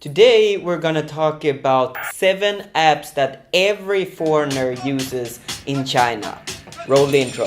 Today we're gonna talk about 7 apps that every foreigner uses in China. Roll the intro.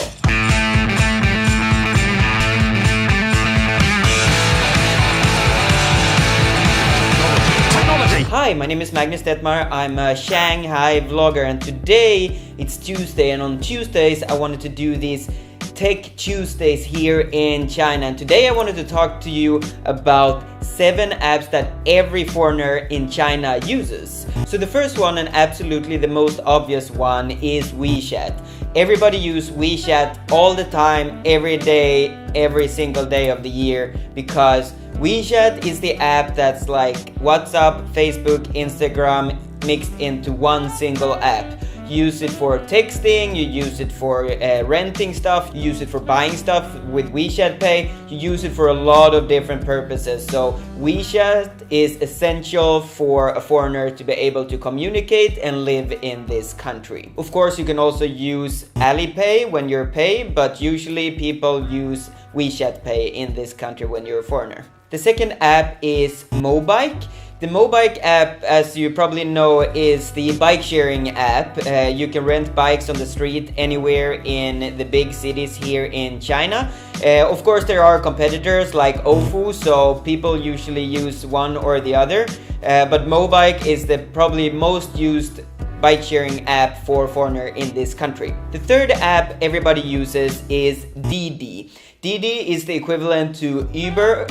Hi, my name is Magnus DETTMAR. I'm a Shanghai vlogger and today it's Tuesday, and on Tuesdays I wanted to do these Tech Tuesdays here in China, and today I wanted to talk to you about 7 apps that every foreigner in China uses. So the first one, and absolutely the most obvious one, is WeChat. Everybody uses WeChat all the time, every day, every single day of the year, because WeChat is the app that's like WhatsApp, Facebook, Instagram mixed into one single app. You use it for texting, you use it for renting stuff, you use it for buying stuff with WeChat Pay, you use it for a lot of different purposes. So WeChat is essential for a foreigner to be able to communicate and live in this country. Of course, you can also use Alipay when you're pay, but usually people use WeChat Pay in this country when you're a foreigner. The second app is Mobike. The Mobike app, as you probably know, is the bike sharing app. You can rent bikes on the street anywhere in the big cities here in China. Of course, there are competitors like Ofo, so people usually use one or the other. But Mobike is the probably most used bike sharing app for foreigner in this country. The third app everybody uses is Didi. Didi is the equivalent to Uber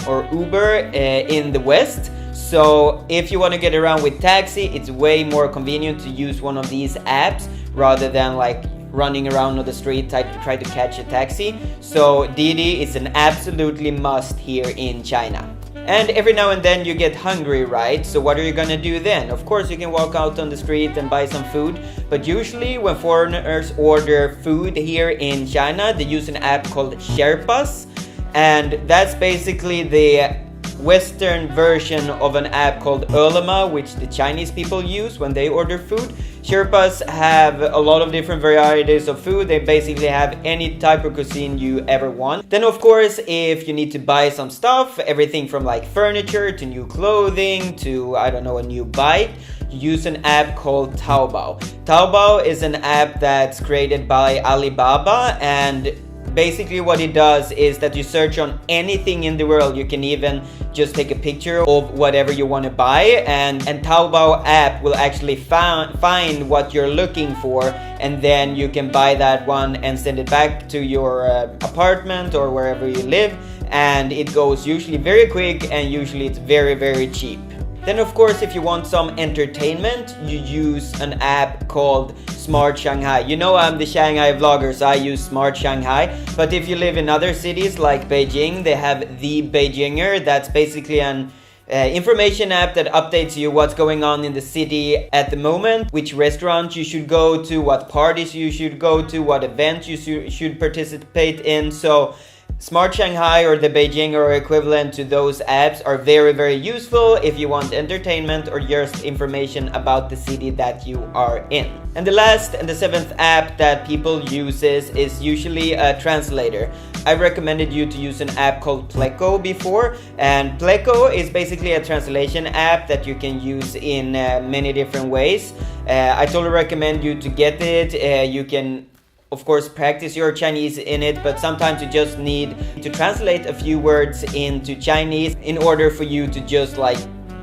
in the West. So if you want to get around with taxi, it's way more convenient to use one of these apps rather than like running around on the street try to catch a taxi. So Didi is an absolutely must here in China. And every now and then you get hungry, right? So what are you gonna do then? Of course, you can walk out on the street and buy some food, but usually when foreigners order food here in China, they use an app called Sherpas, and that's basically the Western version of an app called Ele.me, which the Chinese people use when they order food. Sherpas have a lot of different varieties of food. They basically have any type of cuisine you ever want. Then of course, if you need to buy some stuff, everything from like furniture to new clothing to, I don't know, a new bike, you use an app called Taobao. Taobao is an app that's created by Alibaba, and basically what it does is that you search on anything in the world. You can even just take a picture of whatever you want to buy, and Taobao app will actually find what you're looking for, and then you can buy that one and send it back to your apartment or wherever you live, and it goes usually very quick, and usually it's very, very cheap. Then of course, if you want some entertainment, you use an app called Smart Shanghai. You know, I'm the Shanghai vlogger, so I use Smart Shanghai. But if you live in other cities like Beijing, they have the Beijinger. That's basically an information app that updates you what's going on in the city at the moment, which restaurants you should go to, what parties you should go to, what events you should participate in. So Smart Shanghai or the Beijing or equivalent to those apps are very, very useful if you want entertainment or just information about the city that you are in. And the last and the 7th app that people uses is usually a translator. I recommended you to use an app called Pleco before, and Pleco is basically a translation app that you can use in many different ways. I totally recommend you to get it. You can of course practice your Chinese in it, but sometimes you just need to translate a few words into Chinese in order for you to just like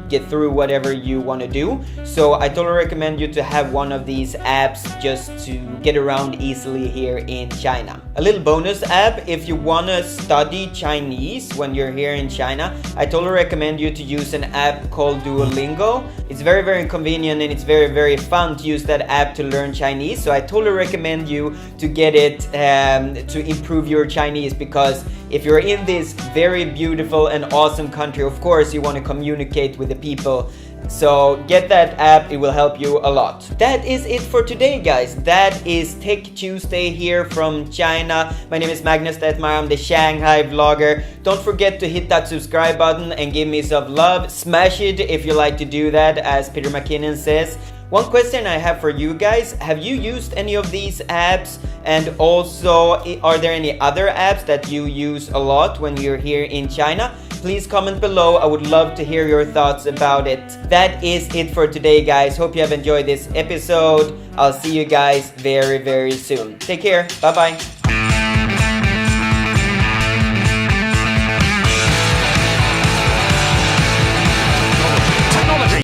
get through whatever you want to do. So I totally recommend you to have one of these apps just to get around easily here in China. A little bonus app, if you want to study Chinese when you're here in China, I totally recommend you to use an app called Duolingo. It's very, very convenient, and it's very, very fun to use that app to learn Chinese. So I totally recommend you to get it to improve your Chinese, because if you're in this very beautiful and awesome country, of course you want to communicate with the people. So get that app, it will help you a lot. That is it for today, guys. That is Tech Tuesday here from China. My name is Magnus DETTMAR. I'm the Shanghai vlogger. Don't forget to hit that subscribe button and give me some love. Smash it if you like to do that, as Peter McKinnon says. One question I have for you guys, have you used any of these apps? And also, are there any other apps that you use a lot when you're here in China? please comment below. I would love to hear your thoughts about it. That is it for today, guys. Hope you have enjoyed this episode. I'll see you guys very, very soon. Take care. Bye-bye.